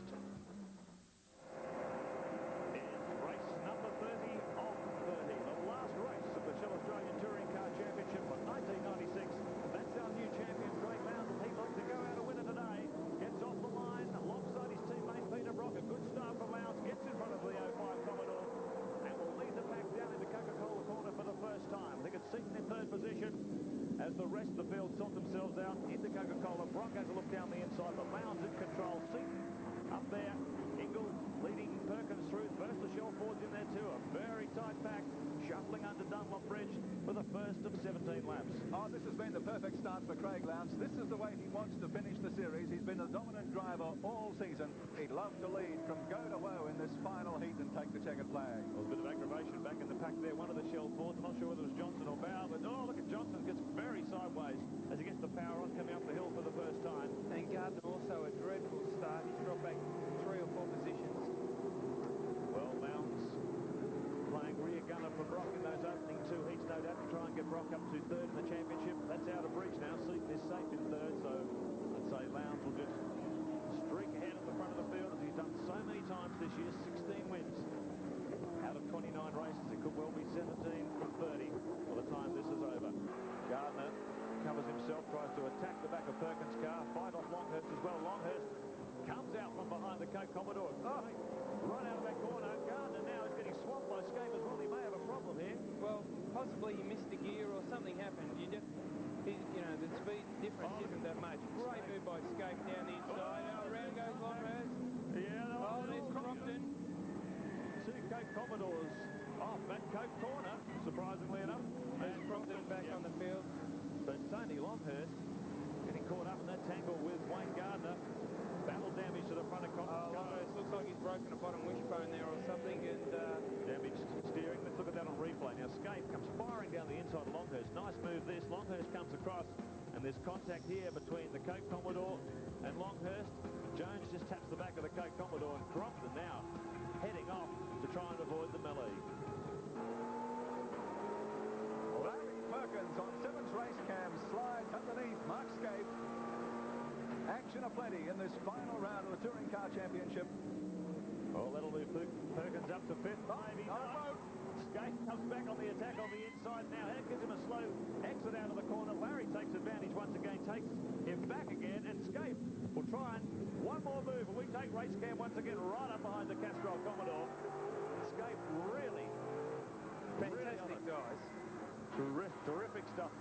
It's race number 30 of 30, the last race of the Shell Australian Touring Car Championship for 1996. That's our new champion, Craig Lowndes, and he'd like to go out a winner today. Gets off the line alongside his teammate Peter Brock. A good start from Lowndes, gets in front of the 05 Commodore, and will lead the pack down into Coca-Cola corner for the first time. I think it's Seaton in third position as the rest of the field sort themselves out into Coca-Cola. Brock has a look down the inside, but Lowndes in control. Seaton up there. Ingall leading Perkins through. First the Shell Fords in there too. A very tight pack, shuffling under Dunlop Bridge for the first of 17 laps. Oh, this has been the perfect start for Craig Lowndes. This is the way he wants to finish the series. He's been a dominant driver all season. He'd love to lead from go to woe in this final heat and take the checkered flag. Well, a bit of aggravation back in the pack there. One of the Shell Fords. I'm not sure whether it was Johnson or Bowe, but oh, look at Johnson. Gets very sideways as he gets the power on coming up the hill for the first time. And Gardner also a dreadful start. He's dropped back 3 or 4 positions. Well, Lowndes playing rear gunner for Brock in those opening 2 heats, no doubt, to try and get Brock up to third in the championship. That's out of reach now. Seaton is safe in third, so I'd say Lowndes will just streak ahead at the front of the field as he's done so many times this year. 16 wins out of 29 races. It could well be 17 from 30 by the time this is over. Gardner covers himself, tries to attack the back of Perkins' car, fight off Longhurst as well. Longhurst comes out from behind the Coke Commodore. Oh, right out of that corner. Gardner now is getting swamped by Scape as well. He may have a problem here. Well, possibly he missed a gear or something happened. You know, the speed difference isn't that much. Great move by Scape down the inside. Oh, around goes Longhurst. Yeah, there's Crompton. 2 Coke Commodores off that Coke corner, surprisingly enough. There's Crompton back on the field. But Tony Longhurst getting caught up in that tangle with Wayne Gardner. Battle damage to the front of Crompton's car. Longhurst looks like he's broken a bottom wishbone there or something. And damaged steering. Let's look at that on replay. Now, Scape comes firing down the inside of Longhurst. Nice move this. Longhurst comes across, and there's contact here between the Coke Commodore and Longhurst. Jones just taps the back of the Coke Commodore, and Crompton now heading off to try and avoid the melee. Larry Perkins on 7's race cam slides underneath Mark Scape. Action aplenty in this final round of the Touring Car Championship. Oh, that'll move Perkins up to 5th. Maybe not. Scape comes back on the attack on the inside now. That gives him a slow exit out of the corner. Larry takes advantage once again, takes him back again, and Scape will try and one more move. And we take race cam once again right up behind the Castrol Commodore. Scape really fantastic, guys. Terrific stuff.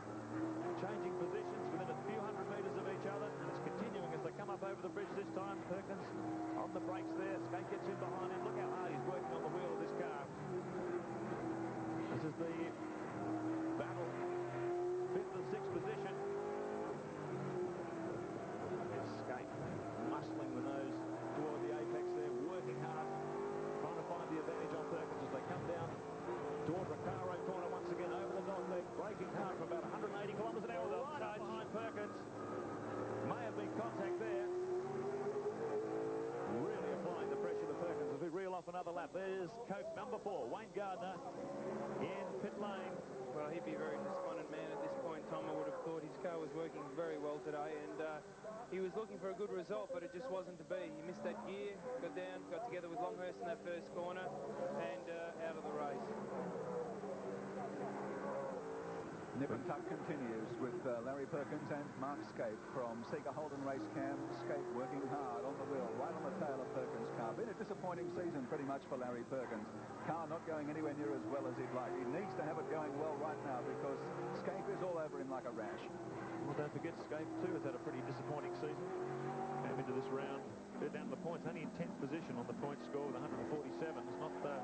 Changing positions within a few hundred metres of each other, and it's continuing as they come up over the bridge this time. Perkins on the brakes there. Scape gets in behind him. Look how hard he's working on the wheel of this car. This is the battle. 5th and 6th position. It's Scape muscling the nose toward the apex there, working hard, trying to find the advantage on Perkins as they come down toward Recaro corner once again over the dog leg, braking hard for about 180 kilometres an hour. Right up behind Perkins. May have been contact there. Really applying the pressure to Perkins as we reel off another lap. There's Coke number 4, Wayne Gardner in pit lane. Well, he'd be a very despondent man at this point. Tom, I would have thought his car was working very well today, and he was looking for a good result, but it just wasn't to be. He missed that gear, got down, got together with Longhurst in that first corner, and out of the race. Nip and tuck continues with Larry Perkins and Mark Scape from Seeger Holden Race Cam. Scape working hard on the wheel, right on the tail of Perkins' car. Been a disappointing season pretty much for Larry Perkins. Car not going anywhere near as well as he'd like. He needs to have it going well right now because Scape is all over him like a rash. Well, don't forget Scape too has had a pretty disappointing season. Came into this round, they're down to the points, only in 10th position on the point score with 147. It's not the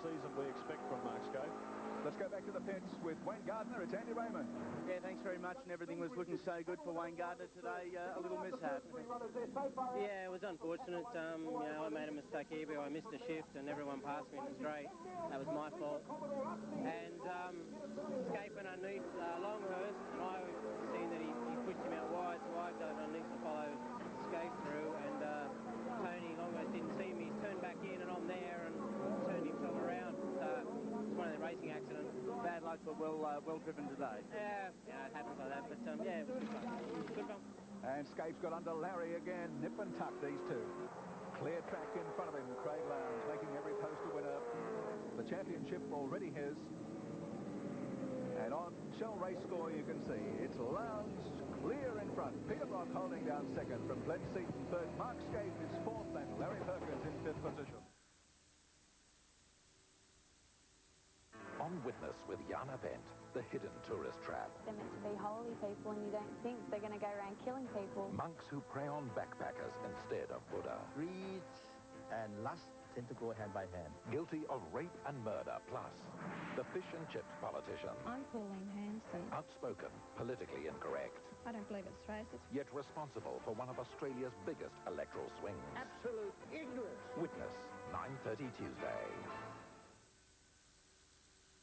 season we expect from Mark Scape. Let's go back to the pits with Wayne Gardner. It's Andy Raymond. Yeah, thanks very much, and everything was looking so good for Wayne Gardner today. A little mishap. Yeah, it was unfortunate. You know, I made a mistake here, but I missed a shift, and everyone passed me in the straight. That was my fault. And escaping underneath Longhurst, and I seen that he pushed him out wide, so I dove underneath to follow Escape through, and Tony Longhurst didn't see me. He's turned back in, and I'm there, and turned himself around. It's one of the racing accidents. Bad luck, but well driven today. Yeah, it happens like that, but yeah, it was good fun. Good fun. And Scape's got under Larry again. Nip and tuck, these two. Clear track in front of him. Craig Lowndes making every post a winner. The championship already his. And on Shell Race Score, you can see it's Lowndes clear in front. Peter Brock holding down second from Glenn Seaton third. Mark Scape is fourth, and Larry Perkins in fifth position. On Witness with Jana Bent, the hidden tourist trap. They're meant to be holy people, and you don't think they're going to go around killing people. Monks who prey on backpackers instead of Buddha. Greed and lust tend to go hand by hand. Guilty of rape and murder, plus the fish and chips politician. I'm Pauline Hansford. Outspoken, politically incorrect, I don't believe it's racist. yet responsible for one of Australia's biggest electoral swings. Absolute ignorance. Witness, 9:30 Tuesday.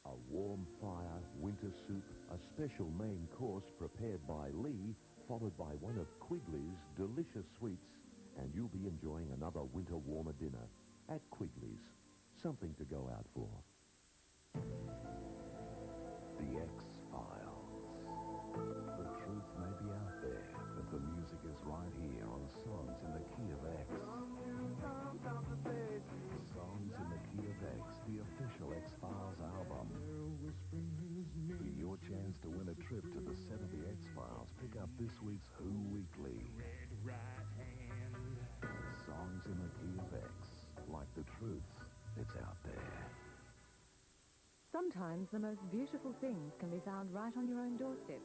A warm fire, winter soup, a special main course prepared by Lee, followed by one of Quigley's delicious sweets, and you'll be enjoying another winter warmer dinner at Quigley's. Something to go out for. The X-Files. The truth may be out there, but the music is right here on Songs in the Key of X. Songs in the Key of X, the official X-Files album. For your chance to win a trip to the set of the X-Files, pick up this week's Who Weekly. Songs in the Key of X. Like the truth, it's out there. Sometimes the most beautiful things can be found right on your own doorstep.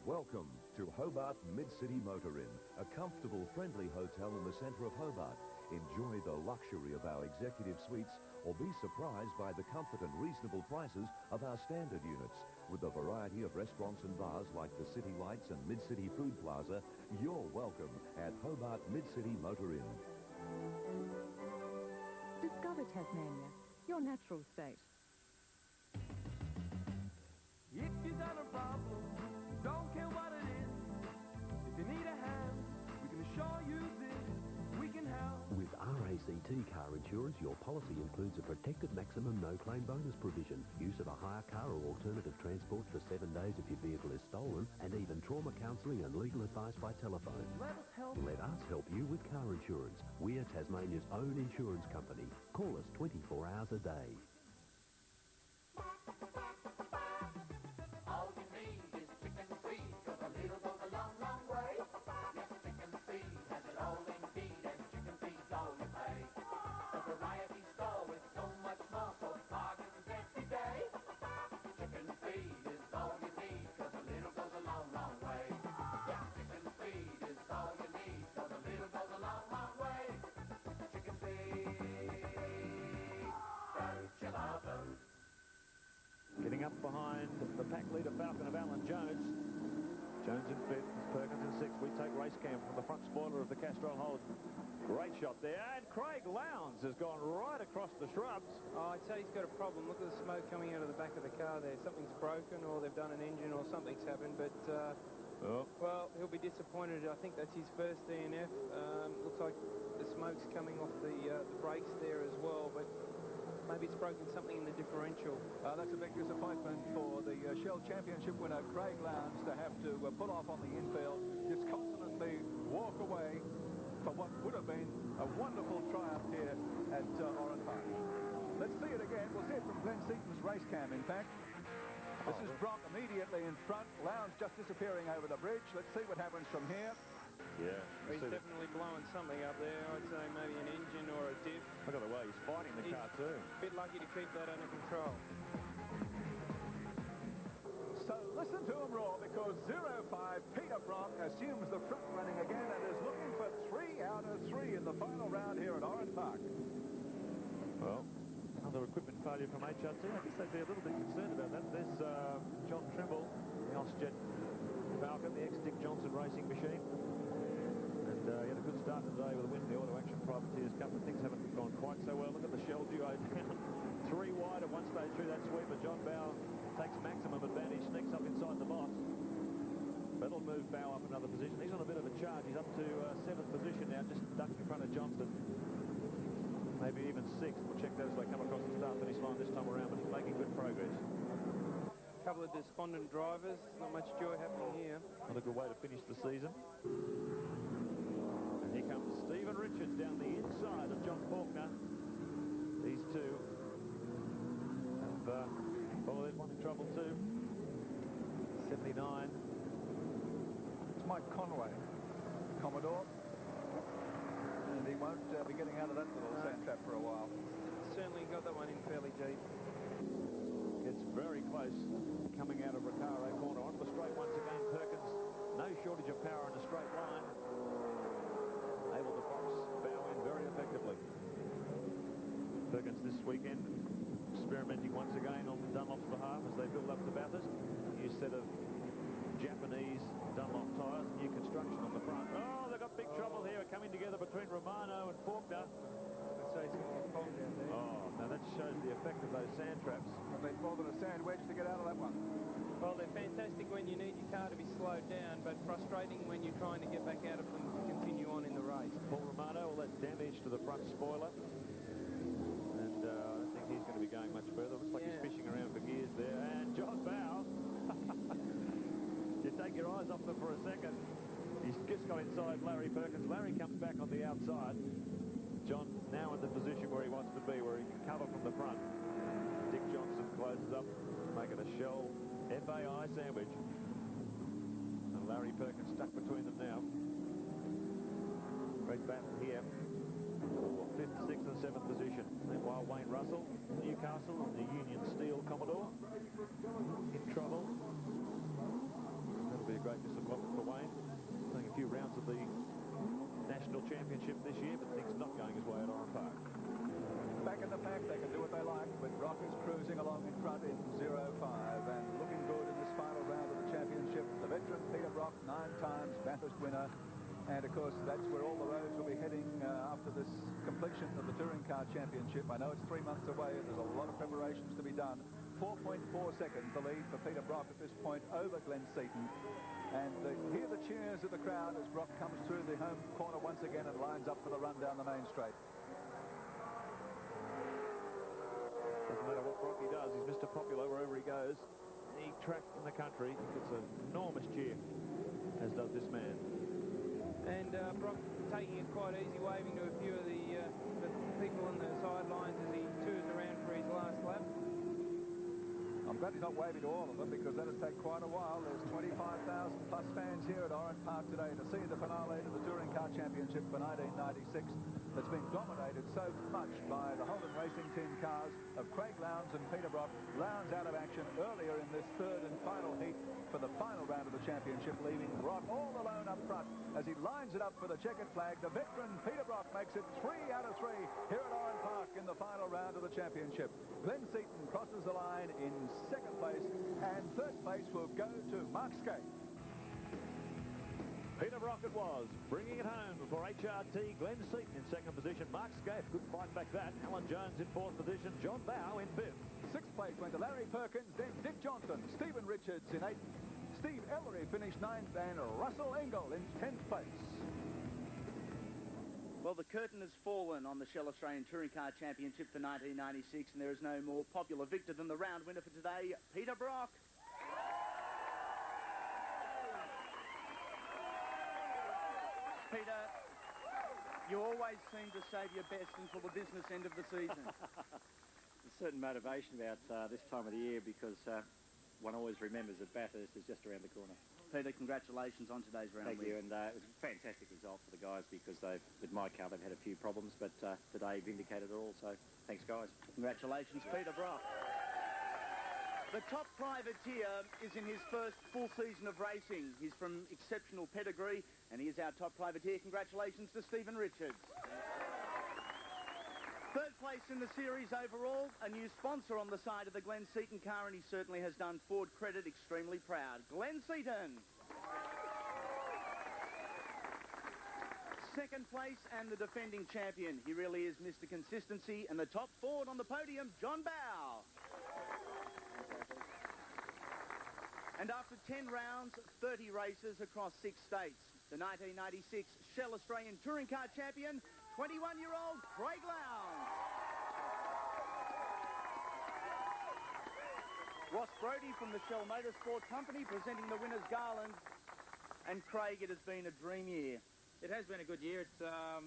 Welcome to Hobart Mid-City Motor Inn, a comfortable, friendly hotel in the centre of Hobart. Enjoy the luxury of our executive suites or be surprised by the comfort and reasonable prices of our standard units. With a variety of restaurants and bars like the City Lights and Mid-City Food Plaza, you're welcome at Hobart Mid-City Motor Inn. Discover Tasmania, your natural state. If you got a problem, don't care what it is. If you need a hand, we can assure you this, we can help. With RACT car insurance, your policy includes a protected maximum no-claim bonus provision, use of a hire car or alternative transport for 7 days if your vehicle is stolen, and even trauma counselling and legal advice by telephone. Let us help. Let us help you with car insurance. We're Tasmania's own insurance company. Call us 24 hours a day. All you need is chicken feed, 'cause a little goes a long, long way. Yes, chicken feed has it all indeed, and chicken feed's all you pay. The variety store with so much more for bargains every day. Chicken feed is all you need, 'cause a little goes a long, long way. Yes, chicken feed is all you need, 'cause a little goes a long, long way. Chicken feed, don't you love them? Getting up behind the pack leader Falcon of Alan Jones. Jones in fifth, Perkins in sixth. We take race cam from the front spoiler of the Castrol Holden. Great shot there, and Craig Lowndes has gone right across the shrubs. Oh, I'd say he's got a problem. Look at the smoke coming out of the back of the car there. Something's broken, or they've done an engine, or something's happened, but well, he'll be disappointed. I think that's his first DNF. Looks like the smoke's coming off the brakes there as well, but maybe it's broken something in the differential. That's a big disappointment for the Shell Championship winner, Craig Lowndes, to have to pull off on the infield, disconsolately walk away for what would have been a wonderful triumph here at Oran Park. Let's see it again. We'll see it from Glenn Seaton's race cam, in fact. This is Brock immediately in front. Lowndes just disappearing over the bridge. Let's see what happens from here. Yeah. He's definitely blowing something up there. I'd say maybe an engine or a diff. Look at the way he's fighting the car too. A bit lucky to keep that under control. So listen to him roar, because 05 Peter Brock assumes the front running again and is looking for 3 out of 3 in the final round here at Oran Park. Well, another equipment failure from HRT. I guess they'd be a little bit concerned about that. There's John Trimble, the Ausjet Falcon, the ex-Dick Johnson racing machine. And he had a good start today with a win in the Auto Action Privateers Cup, but things haven't gone quite so well. Look at the Shell duo down 3 wide at one stage through that sweep, but John Bowe takes maximum advantage, sneaks up inside the box. That'll move Bowe up another position. He's on a bit of a charge. He's up to 7th position now, just ducked in front of Johnston. Maybe even 6th. We'll check that as they come across the start-finish line this time around, but he's making good progress. A couple of despondent drivers. Not much joy happening here. Not a good way to finish the season. And here comes Stephen Richards down the inside of John Faulkner. These two have... well, there's one in trouble too. 79. It's Mike Conway, Commodore. And he won't be getting out of that little sand trap for a while. Certainly got that one in fairly deep. It's very close coming out of Recaro corner. Onto the straight once again, Perkins. No shortage of power in a straight line. Able to box Bowe in very effectively. Perkins this weekend experimenting once again on Dunlop's behalf as they build up to Bathurst. New set of Japanese Dunlop tyres, new construction on the front. Oh, they've got big trouble here coming together between Romano and Faulkner. I'd say he's going to get bogged down there. Oh, now that shows the effect of those sand traps. They more than a sand wedge to get out of that one. Well, they're fantastic when you need your car to be slowed down, but frustrating when you're trying to get back out of them to continue on in the race. Paul Romano, all that damage to the front spoiler. And I don't think he's going to be going much further. Looks like he's fishing around for gears there. And John Bowe. You take your eyes off them for a second. He's just got inside Larry Perkins. Larry comes back on the outside. John now in the position where he wants to be, where he can cover from the front. Dick Johnson closes up, making a Shell FAI sandwich. And Larry Perkins stuck between them now. Great battle here for 5th, 6th and 7th position. Meanwhile, Wayne Russell, Newcastle, the Union Steel Commodore, in trouble. That'll be a great disappointment for Wayne. Playing a few rounds of the National Championship this year, but things not going his way at Oran Park. Back in the pack, they can do what they like, but Brock is cruising along in front in 05 and looking good in this final round of the championship. The veteran Peter Brock, 9 times Bathurst winner. And, of course, that's where all the roads will be heading after this completion of the Touring Car Championship. I know it's 3 months away and there's a lot of preparations to be done. 4.4 seconds the lead for Peter Brock at this point over Glenn Seaton. And hear the cheers of the crowd as Brock comes through the home corner once again and lines up for the run down the main straight. Doesn't matter what Brocky does, he's Mr. Popular wherever he goes. Any track in the country, he gets an enormous cheer, as does this man. And Brock taking it quite easy, waving to a few of the people on the sidelines as he tours around for his last lap. I'm glad he's not waving to all of them, because that'll take quite a while. There's 25,000 plus fans here at Oran Park today to see the finale to the Touring Car Championship for 1996 that's been dominated so much by the Holden Racing Team cars of Craig Lowndes and Peter Brock. Lowndes out of action earlier in this 3rd and final heat for the final round of the championship, leaving Brock all alone up front as he lines it up for the checkered flag. The veteran Peter Brock makes it 3 out of 3 here at Oran Park in the final round of the championship. Glenn Seaton crosses the line in 2nd place, and 3rd place will go to Mark Skate. Peter Brock it was, bringing it home for HRT. Glenn Seaton in 2nd position. Mark Skate, good fight back that. Alan Jones in 4th position. John Bowe in 5th. 6th place went to Larry Perkins, then Dick Johnson, Stephen Richards in 8th. Steve Ellery finished 9th, and Russell Engel in 10th place. Well, the curtain has fallen on the Shell Australian Touring Car Championship for 1996, and there is no more popular victor than the round winner for today, Peter Brock. Peter, you always seem to save your best until the business end of the season. There's a certain motivation about this time of the year because one always remembers that Bathurst is just around the corner. Peter, congratulations on today's round. Thank you, and it was a fantastic result for the guys because with my car they've had a few problems, but today vindicated it all, so thanks guys. Congratulations, Peter Brock. The top privateer is in his first full season of racing. He's from exceptional pedigree, and he is our top privateer. Congratulations to Stephen Richards. Third place in the series overall, a new sponsor on the side of the Glenn Seaton car, and he certainly has done Ford Credit extremely proud. Glenn Seaton. Second place and the defending champion. He really is Mr. Consistency, and the top Ford on the podium, John Bowe. And after 10 rounds, 30 races across 6 states, the 1996 Shell Australian Touring Car Champion, 21-year-old Craig Lowndes. Ross Brodie from the Shell Motorsport Company presenting the winners' garland. And Craig, it has been a dream year. It has been a good year. It's a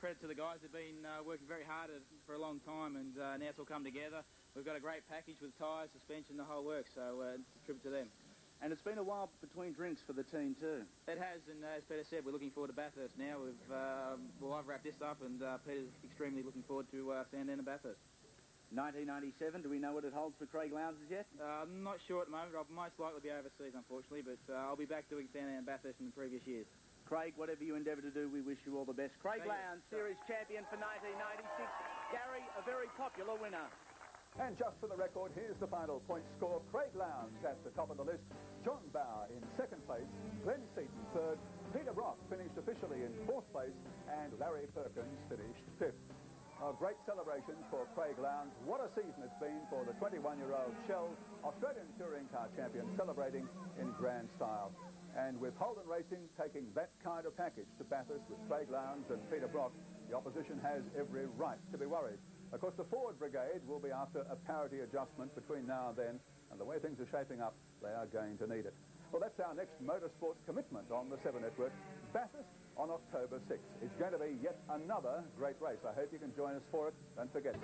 credit to the guys. They've been working very hard for a long time, and now it's all come together. We've got a great package with tyres, suspension, the whole works, so it's a tribute to them. And it's been a while between drinks for the team too. It has, and as Peter said, we're looking forward to Bathurst now. I've wrapped this up, and Peter's extremely looking forward to Sandown and Bathurst. 1997, do we know what it holds for Craig Lowndes yet? I'm not sure at the moment. I'll most likely be overseas, unfortunately, but I'll be back doing Sandown and Bathurst in the previous years. Craig, whatever you endeavour to do, we wish you all the best. Craig Lowndes, Series champion for 1996. Gary, a very popular winner. And just for the record, here's the final point score. Craig Lowndes at the top of the list. John Bowe in second place. Glenn Seaton third. Peter Brock finished officially in fourth place. And Larry Perkins finished fifth. A great celebration for Craig Lowndes. What a season it's been for the 21-year-old Shell Australian Touring Car Champion, celebrating in grand style. And with Holden Racing taking that kind of package to Bathurst with Craig Lowndes and Peter Brock, the opposition has every right to be worried. Of course, the Ford Brigade will be after a parity adjustment between now and then, and the way things are shaping up, they are going to need it. Well, that's our next motorsports commitment on the 7 Network. Bathurst on October 6th. It's going to be yet another great race. I hope you can join us for it. Don't forget.